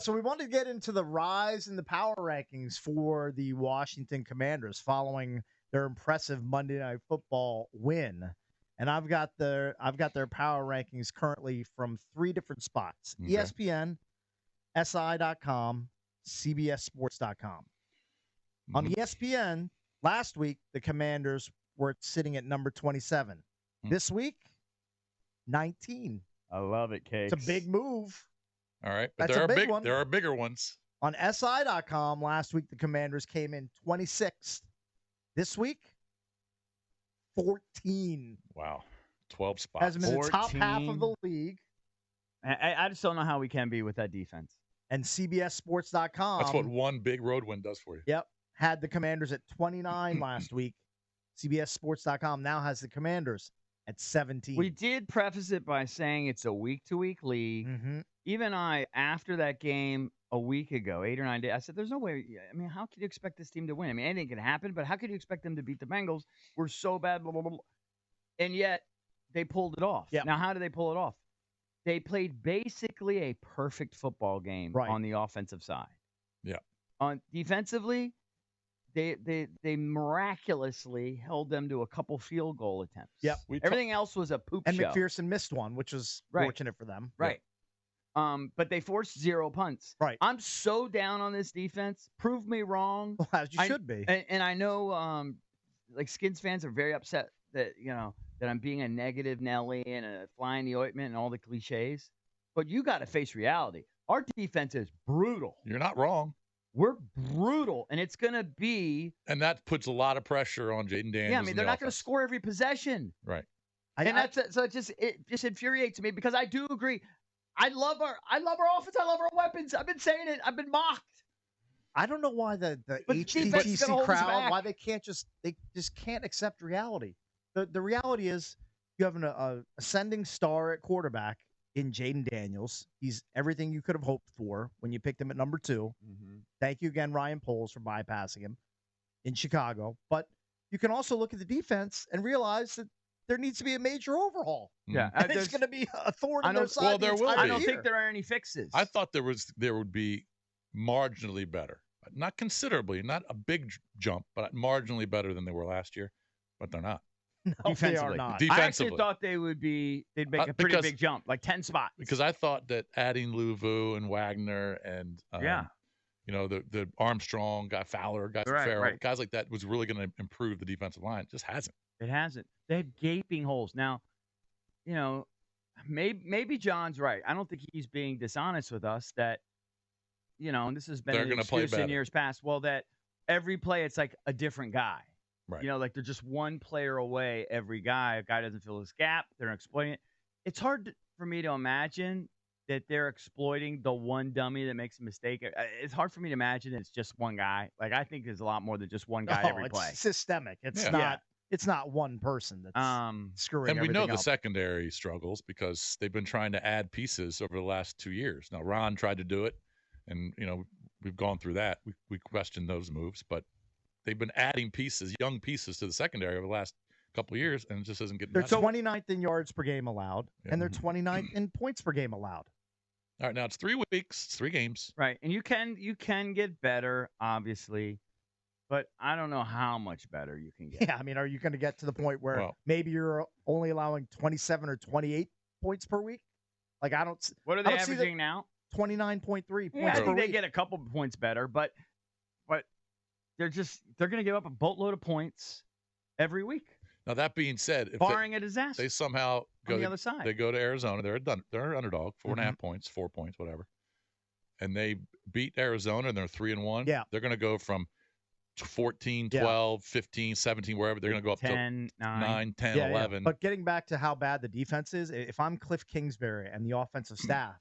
So we wanted to get into the rise in the power rankings for the Washington Commanders following their impressive Monday Night Football win. And I've got their power rankings currently from 3 different spots. Okay. ESPN, SI.com, CBSSports.com. Mm-hmm. On ESPN, last week the Commanders were sitting at number 27. This week, 19. I love it, Cakes. It's a big move. All right, but That's a big one. There are bigger ones. On SI.com, last week the Commanders came in 26th. This week, 14. Wow, 12 spots. Has been the top half of the league. I just don't know how we can be with that defense. And CBSSports.com. That's what one big road win does for you. Yep. Had the Commanders at 29 last week. CBSSports.com now has the Commanders at 17. We did preface it by saying it's a week-to-week league. Mm-hmm. Even I, after that game a week ago, 8 or 9 days, I said, there's no way. I mean, how could you expect this team to win? I mean, anything can happen, but how could you expect them to beat the Bengals? We're so bad, blah, blah, blah. And yet they pulled it off. Yep. Now, how did they pull it off? They played basically a perfect football game on the offensive side. Yeah. On defensively, they miraculously held them to a couple field goal attempts. Yep. Everything else was a poop and show. McPherson missed one, which was fortunate for them. Right. But they forced 0 punts. Right. I'm so down on this defense. Prove me wrong. Well, as you should be. And I know, like Skins fans are very upset that that I'm being a negative Nelly and a fly in the ointment and all the cliches. But you got to face reality. Our defense is brutal. You're not wrong. We're brutal, and it's going to be. And that puts a lot of pressure on Jaden Daniels. Yeah, I mean they're not going to score every possession. Right. So it just infuriates me because I do agree. I love our offense. I love our weapons. I've been saying it. I've been mocked. I don't know why the httc crowd, why they just can't accept reality. The reality is you have an ascending star at quarterback in Jaden Daniels. He's everything you could have hoped for when you picked him at number 2. Mm-hmm. Thank you again, Ryan Poles, for bypassing him in Chicago. But you can also look at the defense and realize that there needs to be a major overhaul. Yeah, and it's going to be a thorn in their side. Well, there will be. I don't think there are any fixes. I thought there would be marginally better, not considerably, not a big jump, but marginally better than they were last year. But they're not. No, defensively. They are not. I actually thought they'd make a pretty big jump, like 10 spots. Because I thought that adding Louvu and Wagner and the Armstrong, guy Fowler, guy Farrell, guys like that was really going to improve the defensive line. It just hasn't. It hasn't. They have gaping holes. Now, maybe John's right. I don't think he's being dishonest with us that, and this has been an excuse in years past. Well, that every play it's like a different guy. Right. Like they're just one player away every guy. A guy doesn't fill his gap. They're exploiting it. It's hard for me to imagine that they're exploiting the one dummy that makes a mistake. It's hard for me to imagine it's just one guy. Like I think there's a lot more than just one guy every play. It's systemic. It's not one person that's screwing. And we know up. the secondary struggles because they've been trying to add pieces over the last 2 years. Now Ron tried to do it, and we've gone through that. We questioned those moves, but they've been adding pieces, young pieces to the secondary over the last couple of years, and it just isn't getting. They're 29th in yards per game allowed, and they're 29th in points per game allowed. All right, now it's 3 weeks, 3 games. Right, and you can get better, obviously, but I don't know how much better you can get. Yeah, I mean, are you going to get to the point where maybe you're only allowing 27 or 28 points per week? Like I don't. What are they averaging now? 29.3 points per week. I think they get a couple points better, but they're going to give up a boatload of points every week. Now that being said, if barring a disaster, they somehow go on the other side. They go to Arizona. They're an underdog, 4.5 points, 4 points, whatever, and they beat Arizona and they're 3-1. Yeah, they're going to go from 14, 12, 15, 17, wherever. They're going to go up 10, to 9, 10, 11. Yeah. But getting back to how bad the defense is, if I'm Cliff Kingsbury and the offensive staff,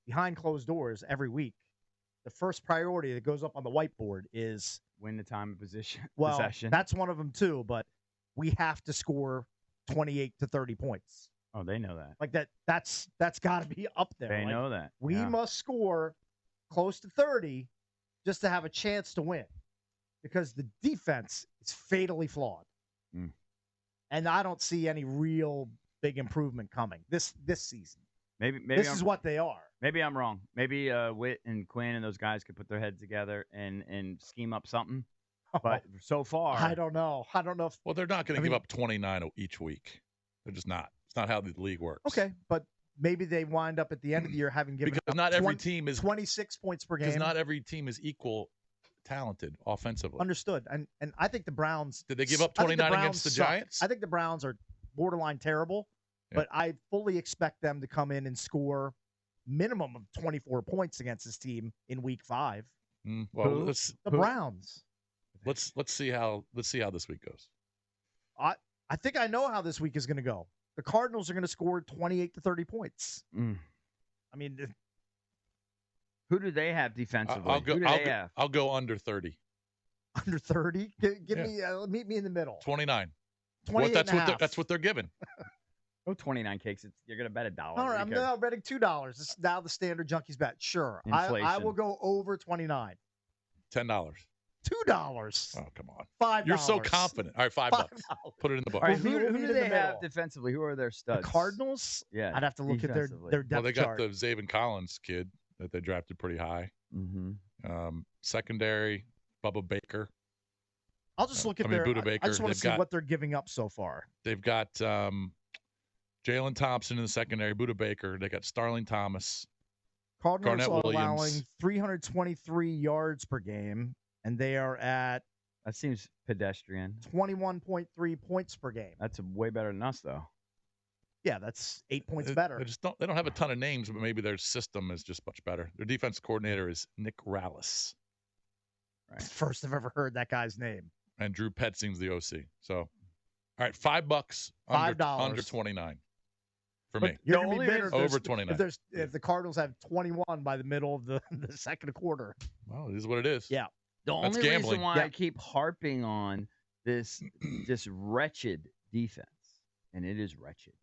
behind closed doors every week, the first priority that goes up on the whiteboard is win the time of possession. That's one of them too, but we have to score 28 to 30 points. Oh, they know that. Like that's got to be up there. They know that. We must score close to 30 just to have a chance to win because the defense is fatally flawed. Mm. And I don't see any real big improvement coming this season. Maybe this is what they are. Maybe I'm wrong. Maybe Witt and Quinn and those guys could put their heads together and scheme up something. But so far, I don't know. I don't know if. Well, they're not going to give up 29 each week. They're just not. It's not how the league works. Okay, but maybe they wind up at the end of the year having given because not every team is 26 points per game. Because not every team is equal talented offensively. Understood. And I think the Browns. Did they give up 29 against the Giants? I think the Browns are borderline terrible, but I fully expect them to come in and score minimum of 24 points against this team in Week 5. Well, the Browns. Let's see how this week goes. I think I know how this week is going to go. The Cardinals are going to score 28 to 30 points. I mean, who do they have defensively? I'll go under 30. Under 30? Give me meet me in the middle. 29. 28 That's what they're giving. Oh, 29 cakes. You're going to bet $1. All right, I'm now betting $2. This is now the standard Junkies bet. Sure. I will go over 29. $10. $2. Oh, come on. $5. You're so confident. All right, $5. Put it in the book. All right, who do they have defensively? Who are their studs? The Cardinals? Yeah. I'd have to look at their depth Well, they got chart. the Zaven Collins kid that they drafted pretty high. Secondary, Bubba Baker. I'll just look at their Buda Baker. I just want to see what they're giving up so far. They've got Jalen Thompson in the secondary, Buda Baker. They got Starling Thomas. Cardinals Garnett are allowing Williams. 323 yards per game, and they are at that seems pedestrian. 21.3 points per game. That's way better than us, though. Yeah, that's 8 points better. They don't have a ton of names, but maybe their system is just much better. Their defense coordinator is Nick Rallis. Right. First I've ever heard that guy's name. And Drew Petzing's the OC. So, all right, $5 under 29 for me. You're going to be bitter over 29. If the Cardinals have 21 by the middle of the second quarter. Well, it is what it is. Yeah. The That's only gambling. reason why I keep harping on this wretched defense, and it is wretched,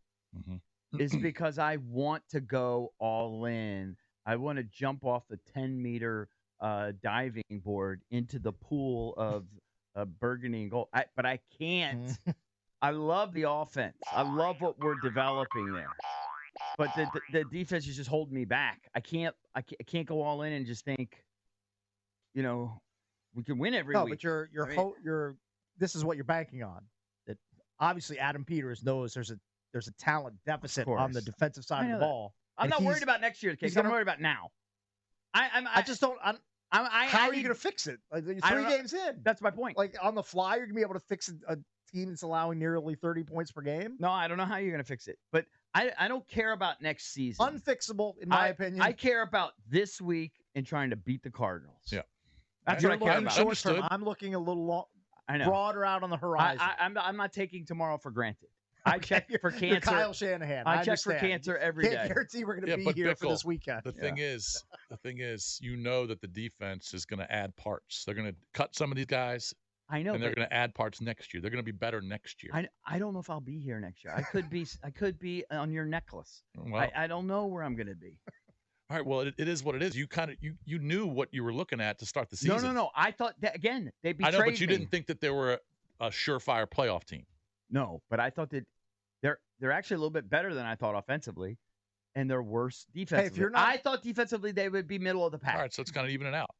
is because I want to go all in. I want to jump off the 10-meter diving board into the pool of burgundy and gold. But I can't. I love the offense. I love what we're developing there. But the defense is just holding me back. I can't go all in and just think, we can win every week. No, but this is what you're banking on. That obviously Adam Peters knows there's a talent deficit on the defensive side of the ball. I'm not worried about next year, Case. I'm worried about now. I just don't. How are you going to fix it? Like, you're 3 games in. That's my point. Like on the fly, you're going to be able to fix a team that's allowing nearly 30 points per game? No, I don't know how you're going to fix it. But I don't care about next season. Unfixable, in my opinion. I care about this week and trying to beat the Cardinals. Yeah. That's what I care about. Short term. I'm looking a little broader out on the horizon. I'm not taking tomorrow for granted. I check for cancer. You're Kyle Shanahan. I check for cancer every day. Can't guarantee we're going to be here for this weekend. The thing is, that the defense is going to add parts. They're going to cut some of these guys. I know, and they're going to add parts next year. They're going to be better next year. I don't know if I'll be here next year. I could be on your necklace. Well, I don't know where I'm going to be. All right. Well, it is what it is. You you knew what you were looking at to start the season. No. I thought that again. They betrayed me. I know, but you didn't think that they were a surefire playoff team. No, but I thought that they're actually a little bit better than I thought offensively, and they're worse defensively. Hey, if you're not, I thought defensively they would be middle of the pack. All right, so it's kind of even it out.